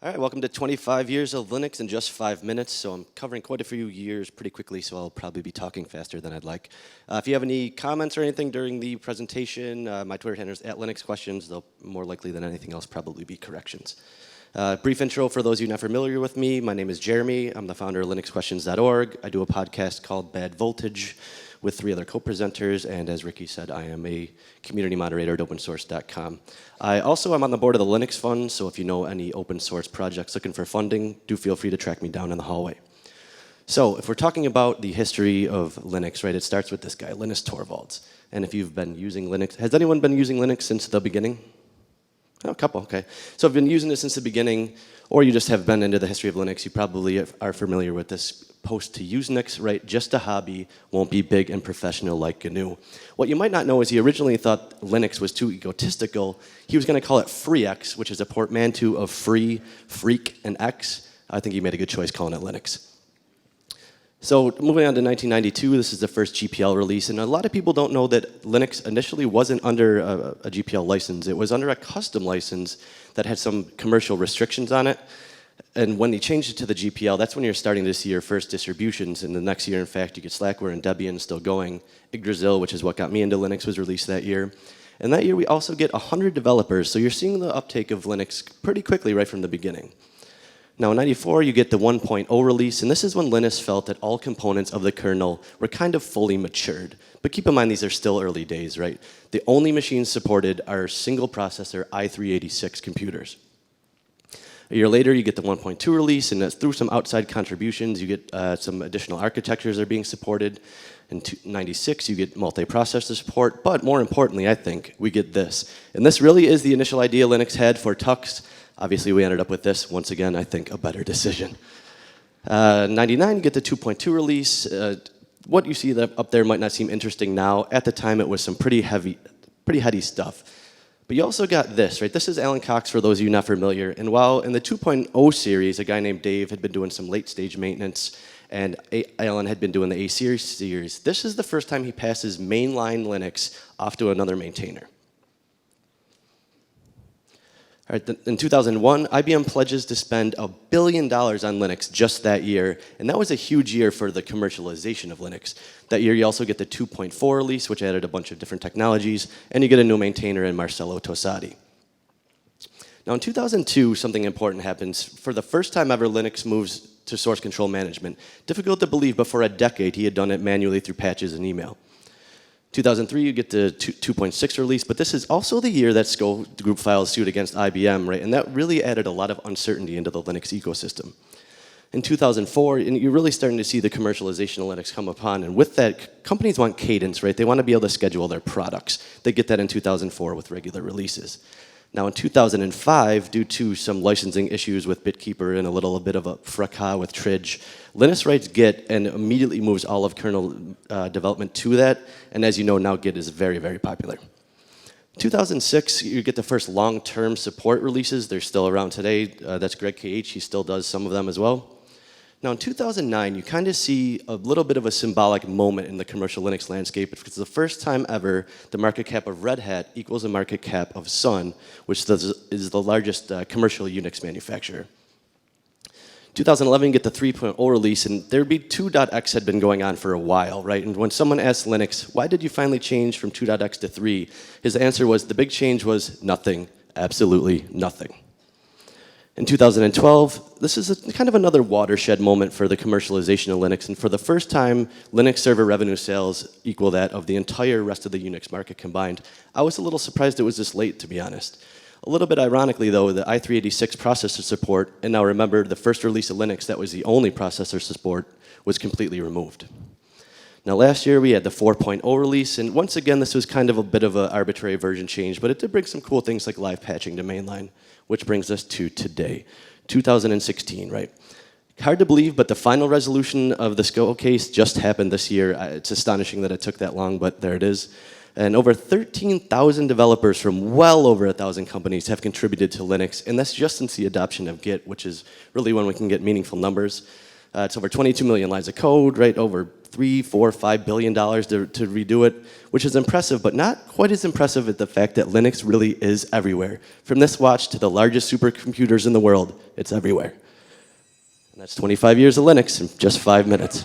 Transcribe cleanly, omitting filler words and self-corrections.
All right, welcome to 25 years of Linux in just 5 minutes. So I'm covering quite a few years pretty quickly, so I'll probably be talking faster than I'd like. If you have any comments or anything during the presentation, my Twitter handle is @LinuxQuestions. They'll more likely than anything else probably be corrections. Brief intro for those of you not familiar with me. My name is Jeremy. I'm the founder of LinuxQuestions.org. I do a podcast called Bad Voltage with 3 other co-presenters, and as Ricky said, I am a community moderator at opensource.com. I also am on the board of the Linux Fund, so if you know any open source projects looking for funding, do feel free to track me down in the hallway. So if we're talking about the history of Linux, right, it starts with this guy, Linus Torvalds. And if you've been using Linux, has anyone been using Linux since the beginning? Oh, a couple, okay. So I've been using it since the beginning, or you just have been into the history of Linux. You probably are familiar with this post to Usenix, right? Just a hobby, won't be big and professional like GNU. What you might not know is he originally thought Linux was too egotistical. He was going to call it FreeX, which is a portmanteau of free, freak, and X. I think he made a good choice calling it Linux. So moving on to 1992, this is the first GPL release, and a lot of people don't know that Linux initially wasn't under a GPL license. It was under a custom license that had some commercial restrictions on it. And when they changed it to the GPL, that's when you're starting to see your first distributions. And the next year, in fact, you get Slackware and Debian still going. Yggdrasil, which is what got me into Linux, was released that year. And that year, we also get 100 developers. So you're seeing the uptake of Linux pretty quickly right from the beginning. Now in 94, you get the 1.0 release, and this is when Linus felt that all components of the kernel were kind of fully matured. But keep in mind, these are still early days, right? The only machines supported are single processor i386 computers. A year later, you get the 1.2 release, and through some outside contributions, you get some additional architectures are being supported. In 96, you get multiprocessor support, but more importantly, I think, we get this. And this really is the initial idea Linux had for Tux. Obviously, we ended up with this. Once again, I think a better decision. 99, you get the 2.2 release. What you see up there might not seem interesting now. At the time, it was some pretty heady stuff. But you also got this, right? This is Alan Cox, for those of you not familiar. And while in the 2.0 series, a guy named Dave had been doing some late-stage maintenance, and Alan had been doing the A-series, this is the first time he passes mainline Linux off to another maintainer. All right, in 2001, IBM pledges to spend $1 billion on Linux just that year, and that was a huge year for the commercialization of Linux. That year, you also get the 2.4 release, which added a bunch of different technologies, and you get a new maintainer in Marcello Tosatti. Now, in 2002, something important happens. For the first time ever, Linux moves to source control management. Difficult to believe, but for a decade, he had done it manually through patches and email. 2003, you get the 2.6 release, but this is also the year that Sko Group filed suit against IBM, right? And that really added a lot of uncertainty into the Linux ecosystem. In 2004, and you're really starting to see the commercialization of Linux come upon, and with that, companies want cadence, right? They want to be able to schedule their products. They get that in 2004 with regular releases. Now in 2005, due to some licensing issues with BitKeeper and a little bit of a fracas with Tridge, Linus writes Git and immediately moves all of kernel development to that. And as you know, now Git is very, very popular. 2006, you get the first long-term support releases. They're still around today. That's Greg KH. He still does some of them as well. Now in 2009, you kind of see a little bit of a symbolic moment in the commercial Linux landscape. It's the first time ever the market cap of Red Hat equals the market cap of Sun, which is the largest commercial Unix manufacturer. 2011, you get the 3.0 release, and there be 2.x had been going on for a while, right? And when someone asked Linux, why did you finally change from 2.x to 3? His answer was, the big change was nothing, absolutely nothing. In 2012, this is kind of another watershed moment for the commercialization of Linux, and for the first time, Linux server revenue sales equal that of the entire rest of the Unix market combined. I was a little surprised it was this late, to be honest. A little bit ironically, though, the i386 processor support, and now remember, the first release of Linux that was the only processor support, was completely removed. Now last year we had the 4.0 release, and once again this was kind of a bit of an arbitrary version change, but it did bring some cool things like live patching to mainline, which brings us to today, 2016, right? Hard to believe, but the final resolution of the Sko case just happened this year. It's astonishing that it took that long, but there it is. And over 13,000 developers from well over 1,000 companies have contributed to Linux, and that's just since the adoption of Git, which is really when we can get meaningful numbers. It's over 22 million lines of code, right? Over 3, 4, 5 billion dollars to redo it, which is impressive, but not quite as impressive as the fact that Linux really is everywhere. From this watch to the largest supercomputers in the world, it's everywhere. And that's 25 years of Linux in just 5 minutes.